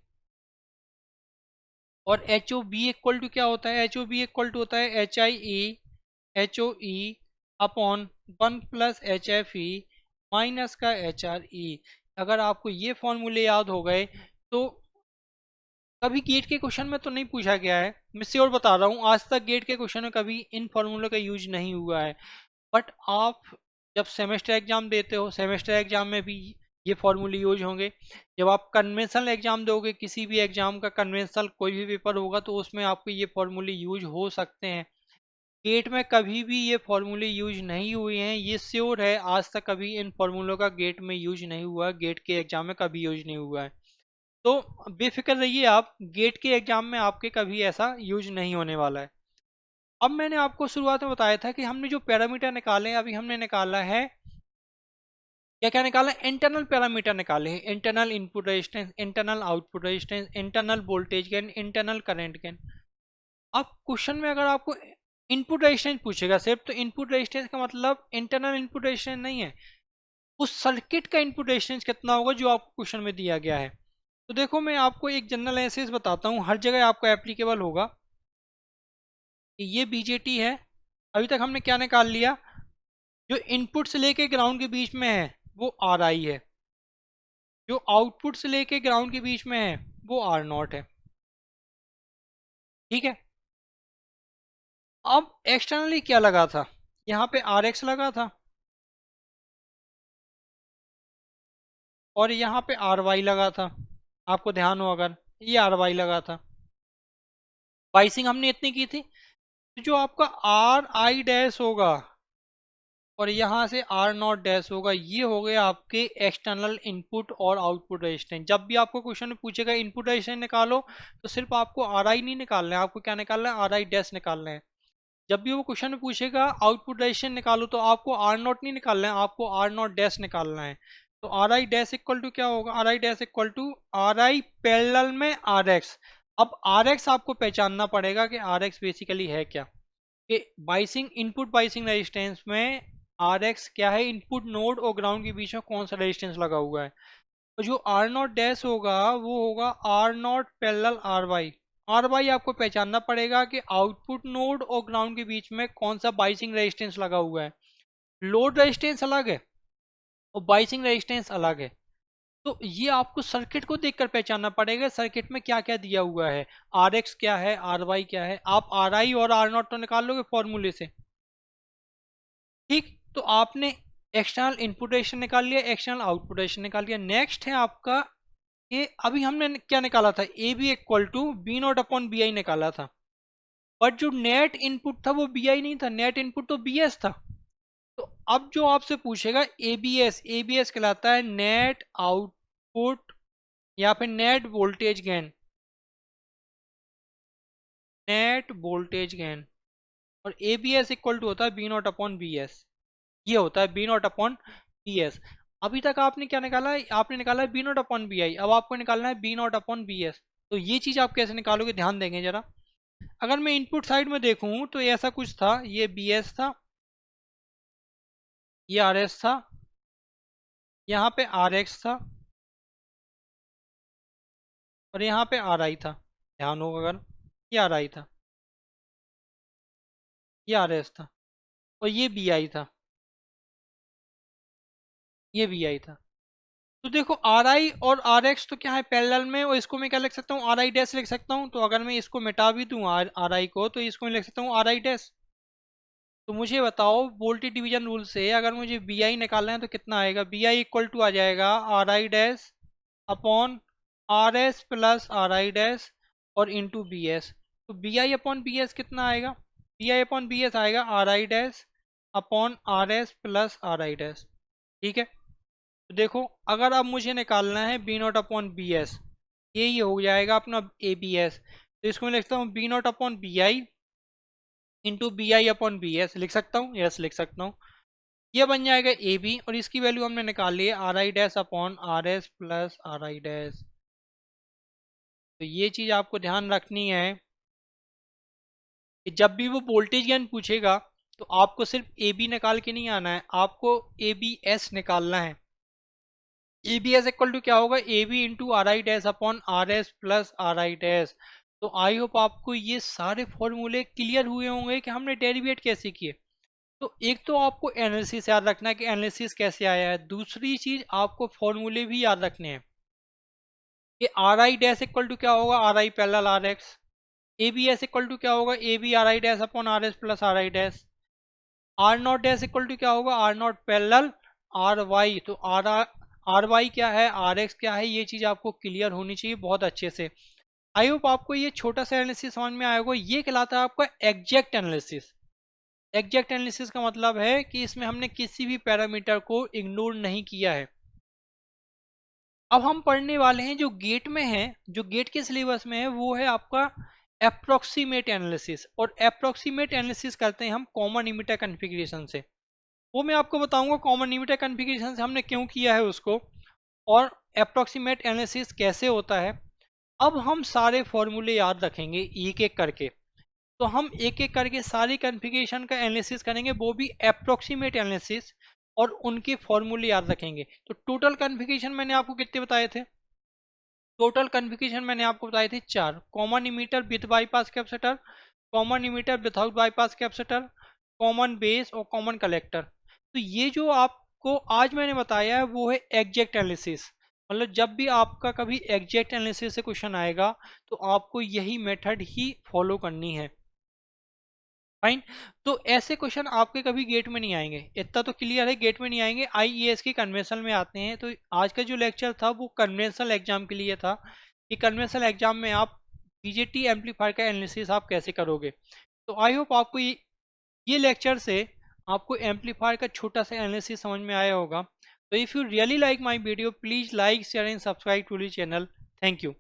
और H O B equal to क्या होता है, H O B equal to होता है HIE HOE upon 1 plus HFE minus का HRE। अगर आपको ये फॉर्मूले याद हो गए तो कभी गेट के क्वेश्चन में तो नहीं पूछा गया है, मैं श्योर बता रहा हूँ, आज तक गेट के क्वेश्चन में कभी इन फॉर्मूलों का यूज नहीं हुआ है। बट आप जब सेमेस्टर एग्जाम देते हो, सेमेस्टर एग्जाम में भी ये फॉर्मूले यूज होंगे। जब आप कन्वेंशनल एग्जाम दोगे, किसी भी एग्जाम का कन्वेंशनल कोई भी पेपर होगा तो उसमें आपको ये फॉर्मूले यूज हो सकते हैं। गेट में कभी भी ये फॉर्मूले यूज नहीं हुए हैं, ये श्योर है, आज तक कभी इन फॉर्मूलों का गेट में यूज नहीं हुआ, गेट के एग्जाम में कभी यूज नहीं हुआ है। तो बेफिक्र रहिए आप, गेट के एग्जाम में आपके कभी ऐसा यूज नहीं होने वाला है। अब मैंने आपको शुरुआत में बताया था कि हमने जो पैरामीटर निकाले हैं, अभी हमने निकाला है क्या क्या निकाला है, इंटरनल पैरामीटर निकाले हैं, internal input resistance, internal output resistance, internal voltage gain, internal current gain. अब क्वेश्चन में अगर आपको इनपुट रेजिस्टेंस पूछेगा सिर्फ, तो इनपुट रेजिस्टेंस का मतलब इंटरनल इनपुट रेजिस्टेंस नहीं है, उस सर्किट का इनपुट रेजिस्टेंस कितना होगा जो आपको क्वेश्चन में दिया गया है। तो देखो मैं आपको एक जनरल एनालिसिस बताता हूँ, हर जगह आपको एप्लीकेबल होगा। कि ये बीजेटी है, अभी तक हमने क्या निकाल लिया, जो इनपुट से लेके ग्राउंड के बीच में है वो आर आई है, जो आउटपुट से लेके ग्राउंड के बीच में है वो आर नॉट है। ठीक है। अब एक्सटर्नली क्या लगा था, यहाँ पे आर एक्स लगा था। और यहाँ पे आर वाई लगा था, आपको ध्यान हो अगर, ये आर वाई लगा था। बाइसिंग हमने इतनी की थी, तो जो आपका आर आई डैश होगा और यहाँ से आर नॉट डैश होगा, ये हो गए आपके एक्सटर्नल इनपुट और आउटपुट रेजिस्टेंस। जब भी आपको क्वेश्चन में पूछेगा इनपुट रेजिस्टेंस निकालो, तो सिर्फ आपको आर आई नहीं निकालना है, आपको क्या निकालना है, आर आई डैश निकालना है। जब भी वो क्वेश्चन में पूछेगा आउटपुट रेजिस्टेंस निकालो, तो आपको आर नॉट नहीं निकालना है, आपको आर नॉट डैश निकालना है। तो R I dash equal to क्या होगा, R I dash equal to R I parallel में आर एक्स। अब आर एक्स आपको पहचानना पड़ेगा कि आर एक्स बेसिकली है क्या, कि बाइसिंग इनपुट बाइसिंग रेजिस्टेंस में आर एक्स क्या है, इनपुट नोड और ग्राउंड के बीच में कौन सा रेजिस्टेंस लगा हुआ है। और जो आर नॉट डैश होगा वो होगा R naught parallel R Y. R Y आपको पहचानना पड़ेगा कि आउटपुट नोड और ग्राउंड के बीच में कौन सा बाइसिंग रेजिस्टेंस लगा हुआ है। लोड रेजिस्टेंस अलग है और बाइसिंग रेजिस्टेंस अलग है। तो ये आपको सर्किट को देखकर पहचानना पड़ेगा, सर्किट में क्या क्या दिया हुआ है, आर एक्स क्या है, आर वाई क्या है। आप आर आई और आर नॉट तो निकाल लोगे फॉर्मूले से, ठीक। तो आपने एक्सटर्नल इनपुट रेजिस्टेंस निकाल लिया, एक्सटर्नल आउटपुट रेजिस्टेंस निकाल लिया। नेक्स्ट है आपका कि अभी हमने क्या निकाला था, A V equal to V naught upon B I निकाला था। बट जो नेट इनपुट था वो बी आई नहीं था, नेट इनपुट तो बी एस था। तो अब जो आपसे पूछेगा ए बी एस कहलाता है नेट आउटपुट या फिर net voltage gain, net voltage gain. और A B S equal to होता है B naught upon B S, ये होता है B naught upon B S. अभी तक आपने क्या निकाला है, आपने निकाला है B naught upon B I, अब आपको निकालना है B naught upon B S. तो ये चीज आप कैसे निकालोगे, ध्यान देंगे जरा। अगर मैं इनपुट साइड में देखूं तो ऐसा कुछ था, ये बी एस था, ये आर एस था, यहाँ पे आर एक्स था और यहाँ पे आर आई था। ध्यान होगा अगर, ये आर आई था, ये आर एस था और ये बी आई था, ये बी आई था। तो देखो आर आई और आर एक्स तो क्या है पैरेलल में, और इसको मैं क्या लिख सकता हूँ, आर आई डैश लिख सकता हूँ। तो अगर मैं इसको मिटा भी दूँ आर आई को, तो इसको मैं लिख सकता हूँ आर आई डैश। तो मुझे बताओ वोल्टेज डिवीजन रूल से अगर मुझे बी आई निकालना है तो कितना आएगा, बी आई इक्वल टू आ जाएगा R I dash upon R S plus R I dash और इंटू बी एस। तो B I upon B S कितना आएगा, B I upon B S आएगा R I dash upon R S plus R I dash, ठीक है। तो देखो अगर अब मुझे निकालना है B naught upon B S, ये हो जाएगा अपना ए बी एस। तो इसको मैं लिखता हूँ V naught upon B I into V I upon B S, लिख सकता हूँ, यस लिख सकता हूँ। ये बन जाएगा ए बी और इसकी वैल्यू हमने निकाल ली है are I dash upon R S plus R I dash. तो ये चीज आपको ध्यान रखनी है कि जब भी वो वोल्टेज गेन पूछेगा तो आपको सिर्फ ए बी निकाल के नहीं आना है, आपको ए बी एस निकालना है। A B S equal to क्या होगा, A V into R I dash upon R S plus R I dash. तो आई होप आपको ये सारे फॉर्मूले क्लियर हुए होंगे कि हमने डेरिवेट कैसे किए। तो एक तो आपको एनालिसिस याद रखना है कि एनालिसिस कैसे आया है, दूसरी चीज आपको फॉर्मूले भी याद रखने हैं कि R I dash equal to क्या होगा, R I parallel R X. A B S equal to क्या होगा, A V R I dash upon R S plus R I dash. R naught dash equal to क्या होगा, R naught parallel R Y. तो R Y क्या है, are x क्या है, ये चीज आपको क्लियर होनी चाहिए बहुत अच्छे से। आई होप आपको ये छोटा सा एनालिसिस समझ में आया होगा, ये कहलाता है आपका एग्जैक्ट एनालिसिस। एग्जैक्ट एनालिसिस का मतलब है कि इसमें हमने किसी भी पैरामीटर को इग्नोर नहीं किया है। अब हम पढ़ने वाले हैं जो गेट में है, जो गेट के सिलेबस में है वो है आपका अप्रोक्सीमेट एनालिसिस। और अप्रोक्सीमेट एनालिसिस करते हैं हम कॉमन इमिटर कॉन्फ़िगरेशन से। वो मैं आपको बताऊंगा कॉमन इमिटर कॉन्फ़िगरेशन से हमने क्यों किया है उसको, और अप्रोक्सीमेट एनालिसिस कैसे होता है। अब हम सारे फॉर्मूले याद रखेंगे एक एक करके। तो हम एक एक करके सारी कॉन्फ़िगरेशन का एनालिसिस करेंगे, वो भी अप्रोक्सीमेट एनालिसिस, और उनके फॉर्मूले याद रखेंगे। तो टोटल कॉन्फ़िगरेशन मैंने आपको कितने बताए थे, टोटल कॉन्फ़िगरेशन मैंने आपको बताए थे चार, common emitter with bypass capacitor, common emitter without bypass capacitor, common base और कॉमन कलेक्टर। तो ये जो आपको आज मैंने बताया है वो है एग्जैक्ट एनालिसिस। मतलब जब भी आपका कभी एग्जैक्ट एनालिसिस से क्वेश्चन आएगा तो आपको यही मेथड ही फॉलो करनी है। फाइन। तो ऐसे क्वेश्चन आपके कभी गेट में नहीं आएंगे, इतना तो क्लियर है, गेट में नहीं आएंगे, आईईएस की कन्वेंशनल में आते हैं। तो आज का जो लेक्चर था वो कन्वेंशनल एग्जाम के लिए था कि कन्वेंशनल एग्जाम में आप बीजेटी एम्पलीफायर का एनालिसिस आप कैसे करोगे। तो आई होप आपको ये लेक्चर से आपको एम्पलीफायर का छोटा सा एनालिसिस समझ में आया होगा। तो if you really like my video please like share and subscribe to the channel. Thank you.